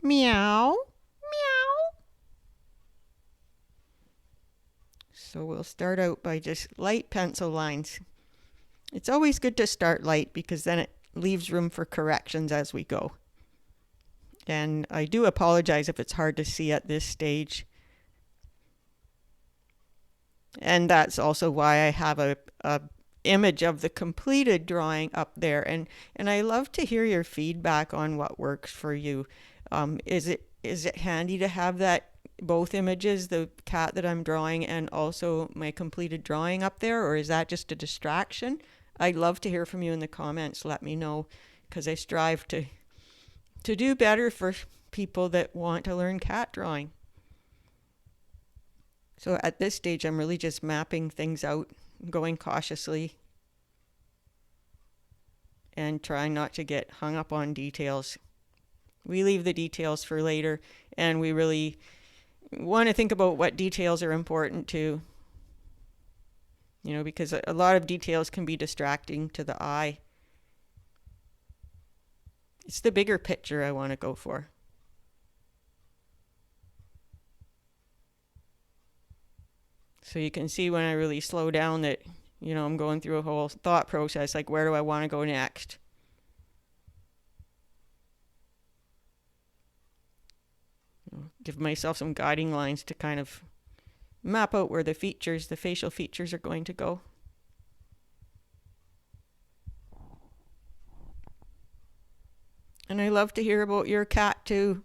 Meow. Meow. So we'll start out by just light pencil lines. It's always good to start light because then it leaves room for corrections as we go. And I do apologize if it's hard to see at this stage. And that's also why I have a image of the completed drawing up there. And I love to hear your feedback on what works for you. Is it handy to have that both images, the cat that I'm drawing and also my completed drawing up there, or is that just a distraction? I'd love to hear from you in the comments. Let me know, because I strive to do better for people that want to learn cat drawing. So at this stage, I'm really just mapping things out, going cautiously, and trying not to get hung up on details. We leave the details for later, and we really want to think about what details are important too. Because a lot of details can be distracting to the eye. It's the bigger picture I want to go for. So you can see when I really slow down that, I'm going through a whole thought process, like where do I want to go next? Give myself some guiding lines to kind of map out where the facial features are going to go. And I love to hear about your cat too.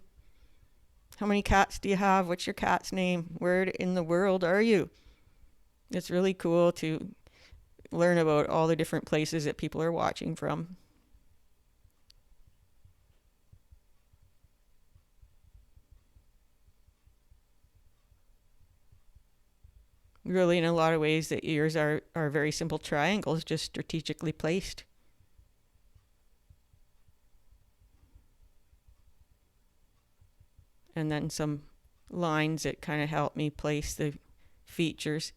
How many cats do you have? What's your cat's name? Where in the world are you? It's really cool to learn about all the different places that people are watching from. Really, in a lot of ways, the ears are very simple triangles, just strategically placed. And then some lines that kind of help me place the features.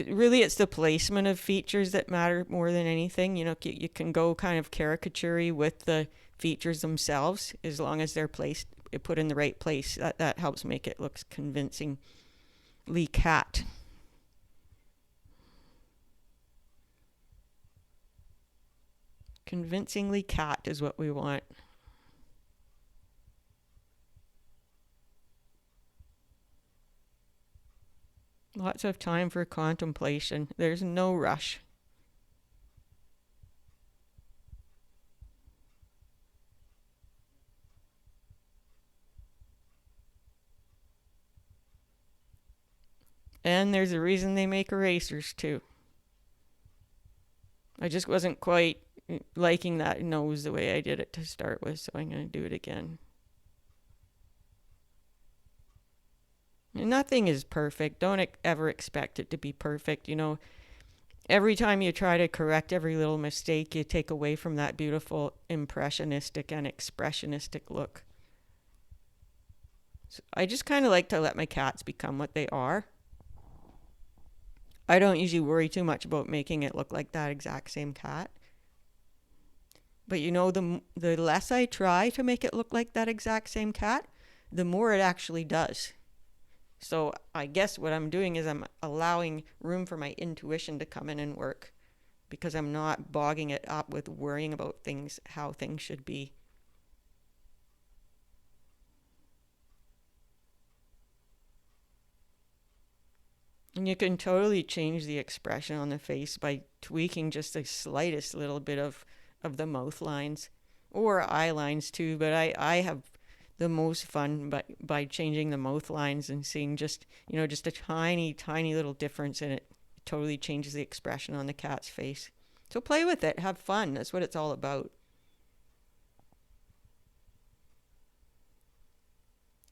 Really, it's the placement of features that matter more than anything. You can go kind of caricature-y with the features themselves as long as they're put in the right place. That helps make it look convincingly cat. Convincingly cat is what we want. Lots of time for contemplation. There's no rush. And there's a reason they make erasers too. I just wasn't quite liking that nose the way I did it to start with, so I'm going to do it again. Nothing is perfect. Don't ever expect it to be perfect. Every time you try to correct every little mistake, you take away from that beautiful impressionistic and expressionistic look. So I just kind of like to let my cats become what they are. I don't usually worry too much about making it look like that exact same cat. But the less I try to make it look like that exact same cat, the more it actually does. So I guess what I'm doing is I'm allowing room for my intuition to come in and work, because I'm not bogging it up with worrying about how things should be. And you can totally change the expression on the face by tweaking just the slightest little bit of the mouth lines or eye lines too. But I have the most fun by changing the mouth lines and seeing just a tiny, tiny little difference in it. It totally changes the expression on the cat's face. So play with it. Have fun. That's what it's all about.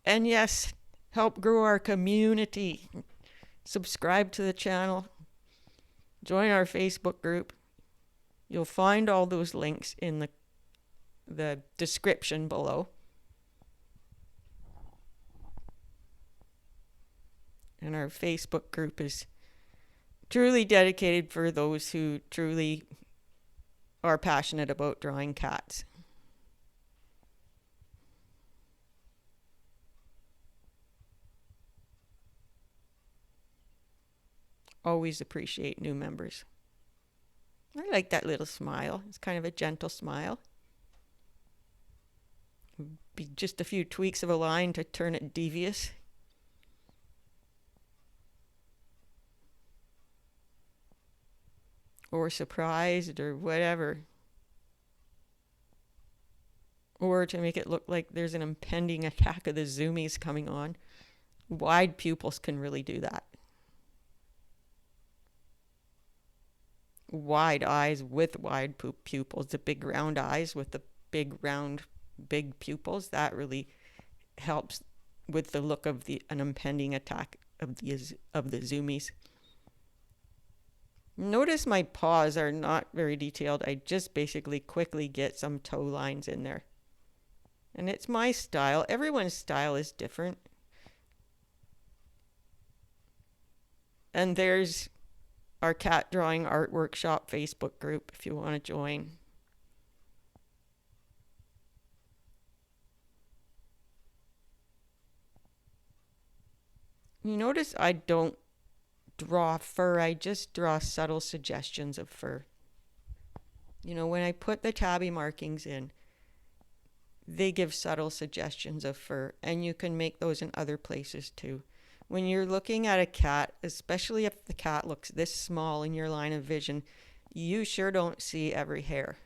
And yes, help grow our community. Subscribe to the channel. Join our Facebook group. You'll find all those links in the description below. And our Facebook group is truly dedicated for those who truly are passionate about drawing cats. Always appreciate new members. I like that little smile. It's kind of a gentle smile. Be just a few tweaks of a line to turn it devious. Or surprised or whatever. Or to make it look like there's an impending attack of the zoomies coming on. Wide pupils can really do that. Wide eyes with wide pupils, the big round eyes with the big round big pupils, that really helps with the look of an impending attack of the zoomies. Notice my paws are not very detailed. I just basically quickly get some toe lines in there. And it's my style. Everyone's style is different. And there's our cat drawing art workshop Facebook group if you want to join. You notice I don't draw fur, I just draw subtle suggestions of fur. You know, when I put the tabby markings in, they give subtle suggestions of fur, and you can make those in other places too. When you're looking at a cat, especially if the cat looks this small in your line of vision, you sure don't see every hair.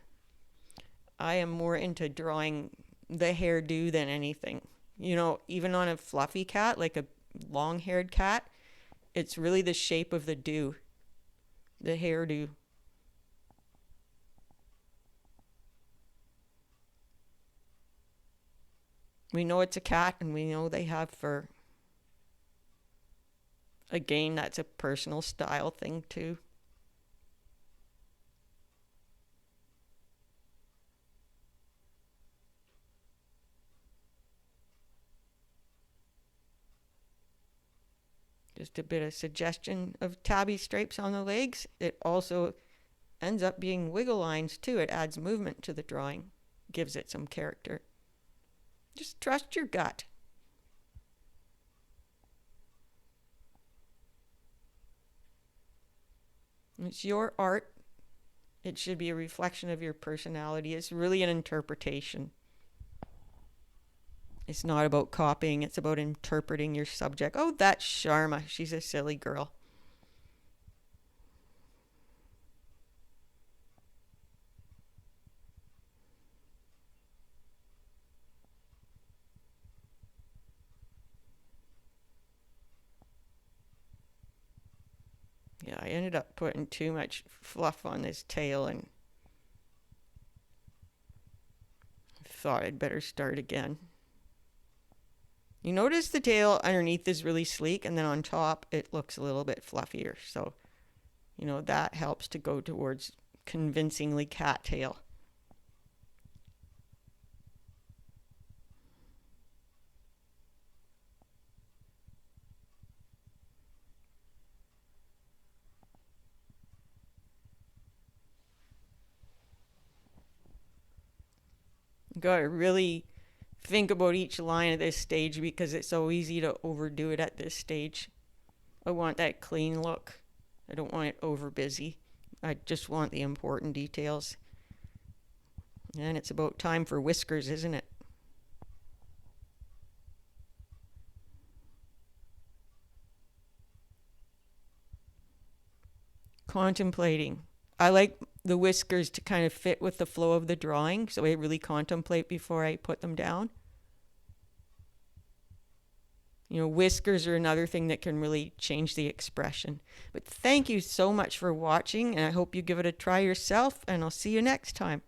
I am more into drawing the hairdo than anything. You know, even on a fluffy cat, like a long-haired cat, it's really the shape of the do, the hairdo. We know it's a cat and we know they have fur. Again, that's a personal style thing too. Just a bit of suggestion of tabby stripes on the legs. It also ends up being wiggle lines too. It adds movement to the drawing, gives it some character. Just trust your gut. It's your art. It should be a reflection of your personality. It's really an interpretation. It's not about copying, it's about interpreting your subject. Oh, that's Sharma. She's a silly girl. Yeah, I ended up putting too much fluff on this tail and thought I'd better start again. You notice the tail underneath is really sleek, and then on top it looks a little bit fluffier. So, you know, that helps to go towards convincingly cat tail. Got to really think about each line at this stage because it's so easy to overdo it at this stage. I want that clean look. I don't want it over busy. I just want the important details. And it's about time for whiskers, isn't it? Contemplating. I like the whiskers to kind of fit with the flow of the drawing, so I really contemplate before I put them down. You know, whiskers are another thing that can really change the expression. But thank you so much for watching, and I hope you give it a try yourself, and I'll see you next time.